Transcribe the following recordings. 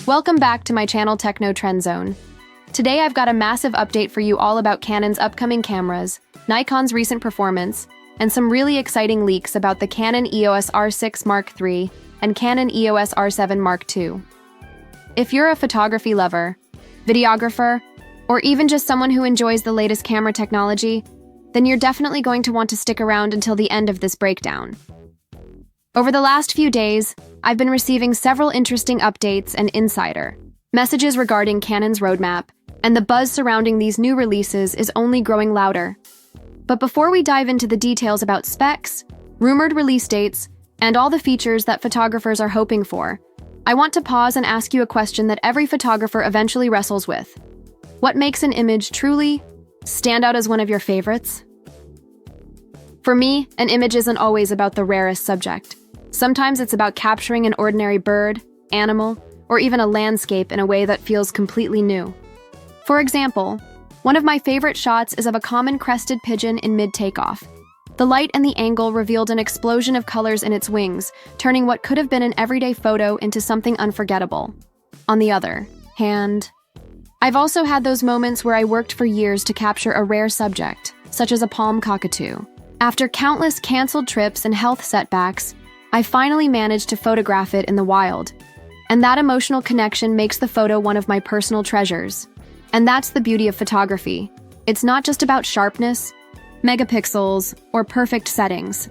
Welcome back to my channel Techno Trend Zone. Today I've got a massive update for you all about Canon's upcoming cameras, Nikon's recent performance, and some really exciting leaks about the Canon EOS R6 Mark III and Canon EOS R7 Mark II. If you're a photography lover, videographer, or even just someone who enjoys the latest camera technology, then you're definitely going to want to stick around until the end of this breakdown. Over the last few days, I've been receiving several interesting updates and insider messages regarding Canon's roadmap, and the buzz surrounding these new releases is only growing louder. But before we dive into the details about specs, rumored release dates, and all the features that photographers are hoping for, I want to pause and ask you a question that every photographer eventually wrestles with. What makes an image truly stand out as one of your favorites? For me, an image isn't always about the rarest subject. Sometimes it's about capturing an ordinary bird, animal, or even a landscape in a way that feels completely new. For example, one of my favorite shots is of a common crested pigeon in mid-takeoff. The light and the angle revealed an explosion of colors in its wings, turning what could have been an everyday photo into something unforgettable. On the other hand, I've also had those moments where I worked for years to capture a rare subject, such as a palm cockatoo. After countless canceled trips and health setbacks, I finally managed to photograph it in the wild. And that emotional connection makes the photo one of my personal treasures. And that's the beauty of photography. It's not just about sharpness, megapixels, or perfect settings.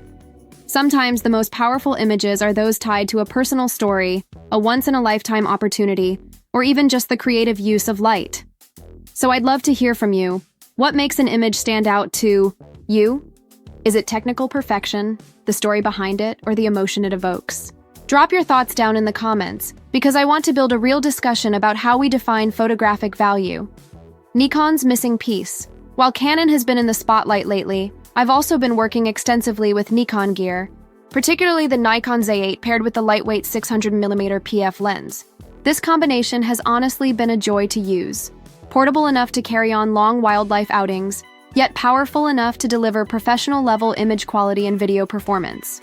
Sometimes the most powerful images are those tied to a personal story, a once-in-a-lifetime opportunity, or even just the creative use of light. So I'd love to hear from you. What makes an image stand out to you? Is it technical perfection, the story behind it, or the emotion it evokes? Drop your thoughts down in the comments, because I want to build a real discussion about how we define photographic value. Nikon's missing piece. While Canon has been in the spotlight lately, I've also been working extensively with Nikon gear, particularly the Nikon Z8 paired with the lightweight 600mm PF lens. This combination has honestly been a joy to use. Portable enough to carry on long wildlife outings, yet powerful enough to deliver professional-level image quality and video performance.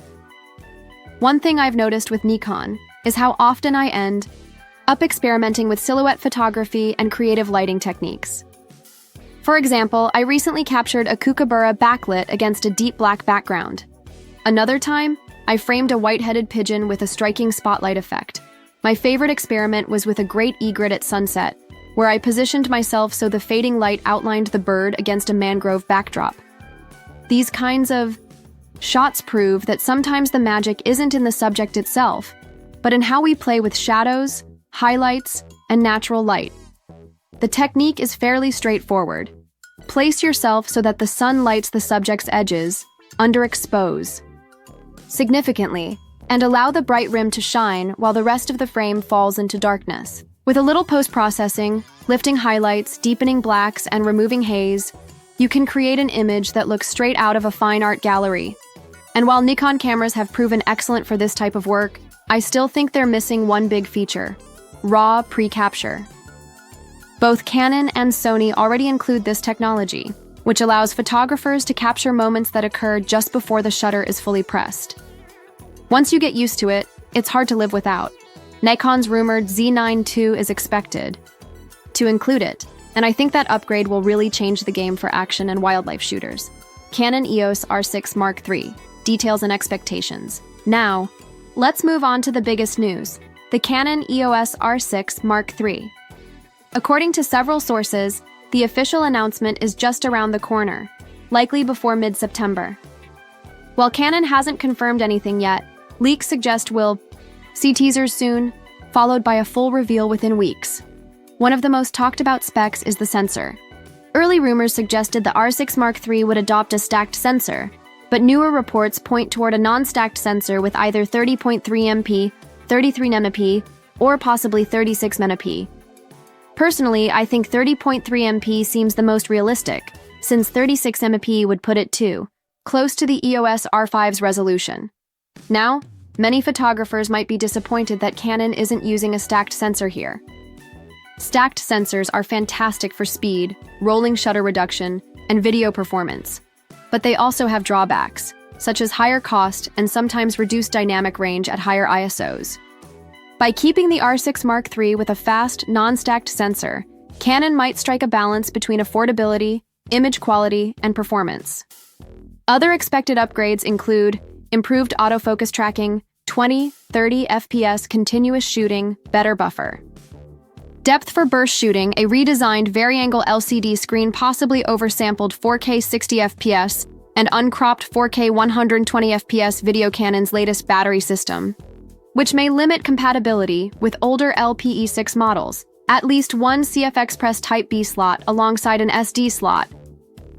One thing I've noticed with Nikon is how often I end up experimenting with silhouette photography and creative lighting techniques. For example, I recently captured a kookaburra backlit against a deep black background. Another time, I framed a white-headed pigeon with a striking spotlight effect. My favorite experiment was with a great egret at sunset, where I positioned myself so the fading light outlined the bird against a mangrove backdrop. These kinds of shots prove that sometimes the magic isn't in the subject itself, but in how we play with shadows, highlights, and natural light. The technique is fairly straightforward. Place yourself so that the sun lights the subject's edges, underexpose, significantly, and allow the bright rim to shine while the rest of the frame falls into darkness. With a little post-processing, lifting highlights, deepening blacks, and removing haze, you can create an image that looks straight out of a fine art gallery. And while Nikon cameras have proven excellent for this type of work, I still think they're missing one big feature: raw pre-capture. Both Canon and Sony already include this technology, which allows photographers to capture moments that occur just before the shutter is fully pressed. Once you get used to it, it's hard to live without. Nikon's rumored Z9 II is expected to include it, and I think that upgrade will really change the game for action and wildlife shooters. Canon EOS R6 Mark III, details and expectations. Now, let's move on to the biggest news, the Canon EOS R6 Mark III. According to several sources, the official announcement is just around the corner, likely before mid-September. While Canon hasn't confirmed anything yet, leaks suggest we'll see teasers soon, followed by a full reveal within weeks. One of the most talked about specs is the sensor. Early rumors suggested the R6 Mark III would adopt a stacked sensor, but newer reports point toward a non-stacked sensor with either 30.3 MP, 33 MP, or possibly 36 MP. Personally, I think 30.3 MP seems the most realistic, since 36 MP would put it close to the EOS R5's resolution. Now, many photographers might be disappointed that Canon isn't using a stacked sensor here. Stacked sensors are fantastic for speed, rolling shutter reduction, and video performance. But they also have drawbacks, such as higher cost and sometimes reduced dynamic range at higher ISOs. By keeping the R6 Mark III with a fast, non-stacked sensor, Canon might strike a balance between affordability, image quality, and performance. Other expected upgrades include improved autofocus tracking, 20-30 FPS continuous shooting, better buffer. Depth for burst shooting, a redesigned vari-angle LCD screen possibly oversampled 4K 60 FPS and uncropped 4K 120 FPS video Canon's latest battery system, which may limit compatibility with older LPE6 models. At least one CF Express Type B slot alongside an SD slot.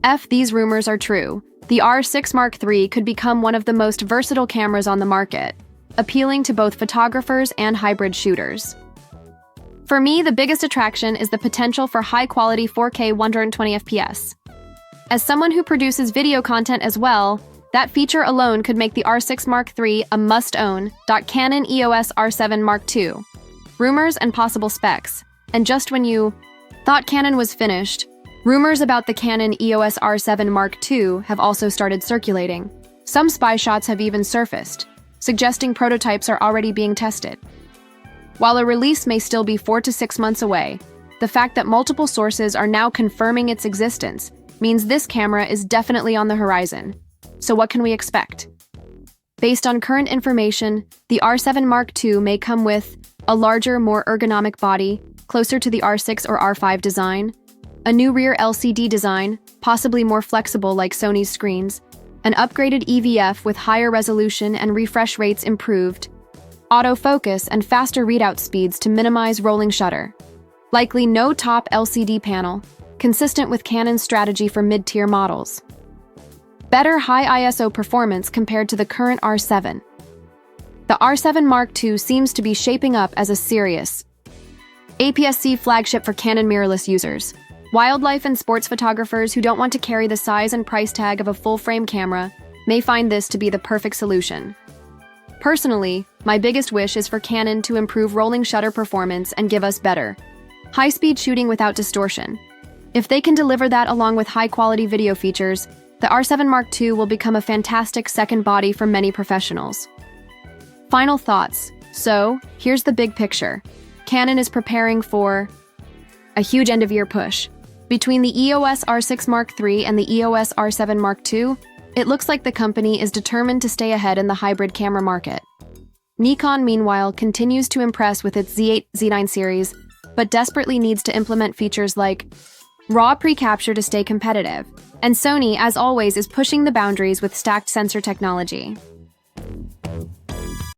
If these rumors are true, the R6 Mark III could become one of the most versatile cameras on the market, appealing to both photographers and hybrid shooters. For me, the biggest attraction is the potential for high-quality 4K 120 FPS. As someone who produces video content as well, that feature alone could make the R6 Mark III a must-own. Canon EOS R7 Mark II. Rumors and possible specs. And just when you thought Canon was finished, rumors about the Canon EOS R7 Mark II have also started circulating. Some spy shots have even surfaced, suggesting prototypes are already being tested. While a release may still be 4 to 6 months away, the fact that multiple sources are now confirming its existence means this camera is definitely on the horizon. So what can we expect? Based on current information, the R7 Mark II may come with a larger, more ergonomic body, closer to the R6 or R5 design, a new rear LCD design, possibly more flexible like Sony's screens, an upgraded EVF with higher resolution and refresh rates improved, autofocus and faster readout speeds to minimize rolling shutter. Likely no top LCD panel, consistent with Canon's strategy for mid-tier models. Better high ISO performance compared to the current R7. The R7 Mark II seems to be shaping up as a serious APS-C flagship for Canon mirrorless users. Wildlife and sports photographers who don't want to carry the size and price tag of a full-frame camera may find this to be the perfect solution. Personally, my biggest wish is for Canon to improve rolling shutter performance and give us better, high-speed shooting without distortion. If they can deliver that along with high-quality video features, the R7 Mark II will become a fantastic second body for many professionals. Final thoughts. So, here's the big picture. Canon is preparing for a huge end-of-year push. Between the EOS R6 Mark III and the EOS R7 Mark II, it looks like the company is determined to stay ahead in the hybrid camera market. Nikon, meanwhile, continues to impress with its Z8, Z9 series, but desperately needs to implement features like RAW pre-capture to stay competitive. And Sony, as always, is pushing the boundaries with stacked sensor technology.